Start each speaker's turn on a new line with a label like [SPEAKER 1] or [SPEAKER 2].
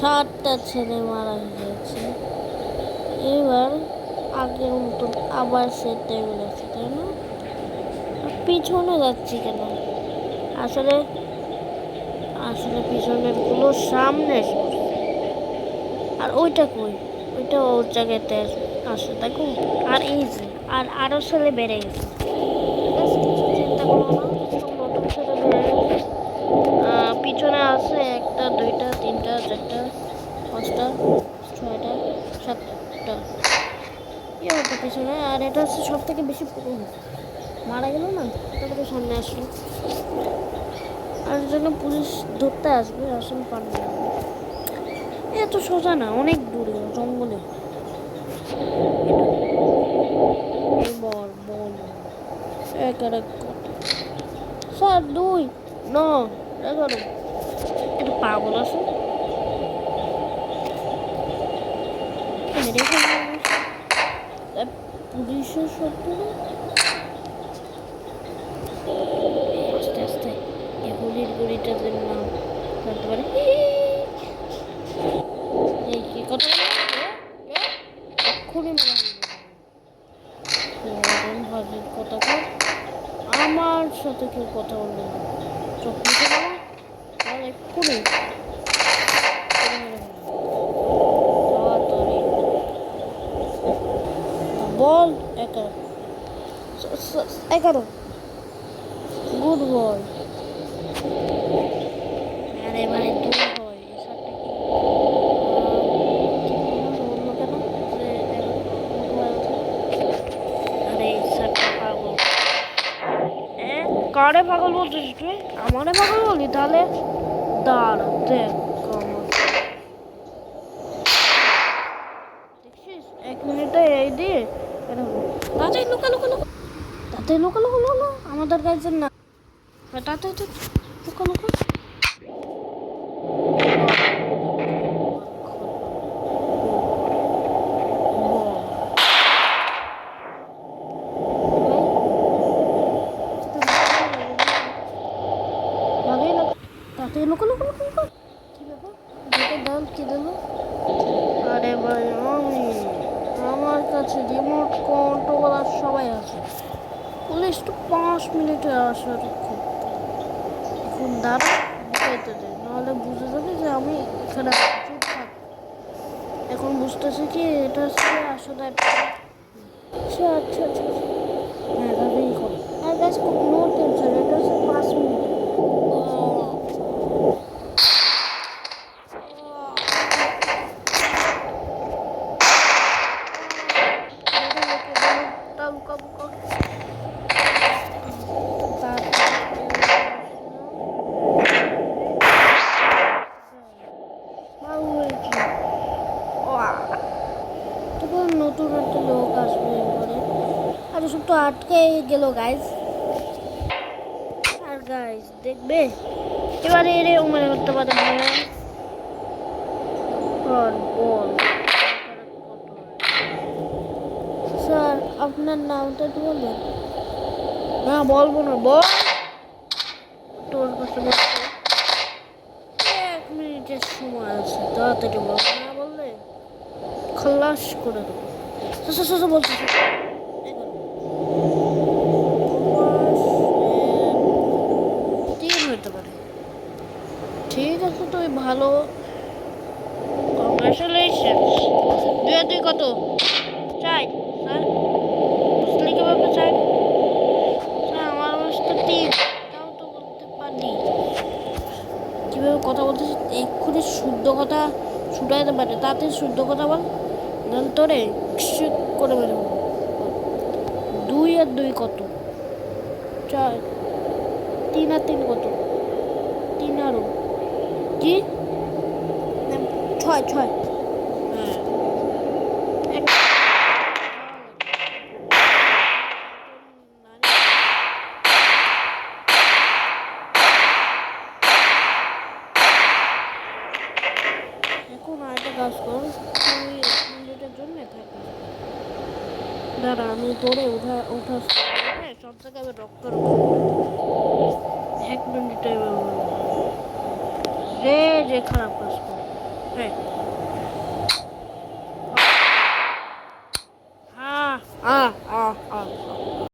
[SPEAKER 1] 7টা ছেলে মারা গিয়েছে। এবার আগের মতন আবার সেট টেবিল আছে, তাই না? পিছনে যাচ্ছি কেন? আসলে আসলে পিছনের গুলো সামনে আর ওইটা কই? ওইটা ওর জায়গাতে আসে, দেখো। আর এই যে আরো ছেলে বেড়ে গেছে। ঠিক আছে, কিছু চিন্তা করো না, সব নতুন ছেলে বেড়ে গেছে। পিছনে আছে 1টা 2টা 3টা 4টা 5টা 6টা 7টা। কি হতো পিছনে? আর এটা হচ্ছে সব থেকে বেশি পুরনো। মারা গেল না, তারপরে সামনে আসলো। আর জন্য পুলিশ ধরতে আসবে, আসলে পারবে না। এত সোজা না, অনেক দূরে জঙ্গলে। এবার বল 1 আর 1 কত? 7 2 9 11। এটা পাগল আছে। মেরে ফেলবে পুলিশের শব্দ। আস্তে আস্তে এগুলির গড়িটাদের নাম জানতে পারে। এই কি কথা এক্ষুনি মনে হয় ভাজির কথা কর। আমার সাথে কেউ কথা বলবে না, চোখ মুখে বলো। আর এক্ষুনি তাড়াতাড়ি বল। 11 গুড বয়। আরে ভাই তুই হয় এই শার্টটা কি বললো কেন যে 11? আরে এই শার্টটা পাগল। কারে পাগল বলছিস তুই? আমারে পাগল বলি? তাহলে দাঁড়া দেখ আমার। দেখছিস 1 মিনিটে এই দিয়ে এটা হলো। তাড়াতাড়ি লুকা লুকা লুকা, তাড়াতাড়ি লুকা লুকা লুকা, আমাদের কাছে না। তাড়াতাড়ি লুকা লুকা। তাড়াতাড়ি লুকা লুকা লুকা লুকা। কি ব্যাপার? যেটা দাল কি দিল? আরে ভাই আমার কাছে রিমোট কন্ট্রোল আর সবাই আছে। পুলিশ তো 5 মিনিটে আসার খুব। এখন দাঁড়া, বুঝাইতে দে, নাহলে বুঝে যাবে যে আমি এখানে চুপ থাক। এখন বুঝতেছি কি এটা হচ্ছে আসলে আচ্ছা আচ্ছা আচ্ছা। হ্যাঁ তাহলেই কর। আর গাছ নো টেনশন, এটা হচ্ছে 5 মিনিট। নতুন একটা লোক আসবে এবারে। আর সব তো আটকে গেল গাইজ। আর গাইজ দেখবে এবারে এরে উমের করতে পারে না। বল স্যার আপনার নামটা একটু বলবেন? না বলবো না, বল। তোর কাছে 1 মিনিটের সময় আছে, তাড়াতাড়ি বল। না বললে খালাস করে দেবো। বলছি হইতে পারে। ঠিক আছে, তুই ভালো। কংগ্রেচুলেশনস। 2 আর 2 কত? 4 স্যার। বুঝলি কিভাবে 4? স্যার আমার বয়স তো 3, তাও তো বলতে পারি। কিভাবে কথা বলতেছিস এক্ষুনি শুদ্ধ কথা ছুটাইতে পারে। তাড়াতাড়ি শুদ্ধ কথা বল, নাহলে তোরে করে বেরো। 2 আর 2 কত? 4। 3 আর 3 কত? 3 আরো কি? 6 6। এখন আরেকটা কাজ কর, তুই 1 মিনিটের জন্য থাকি। দাঁড়া আমি তোরে উঠা সব জায়গায় ডক্টর 1 মিনিটে রে যে খারাপ কাজ করে। হ্যাঁ হ্যাঁ হ্যাঁ হ্যাঁ হ্যাঁ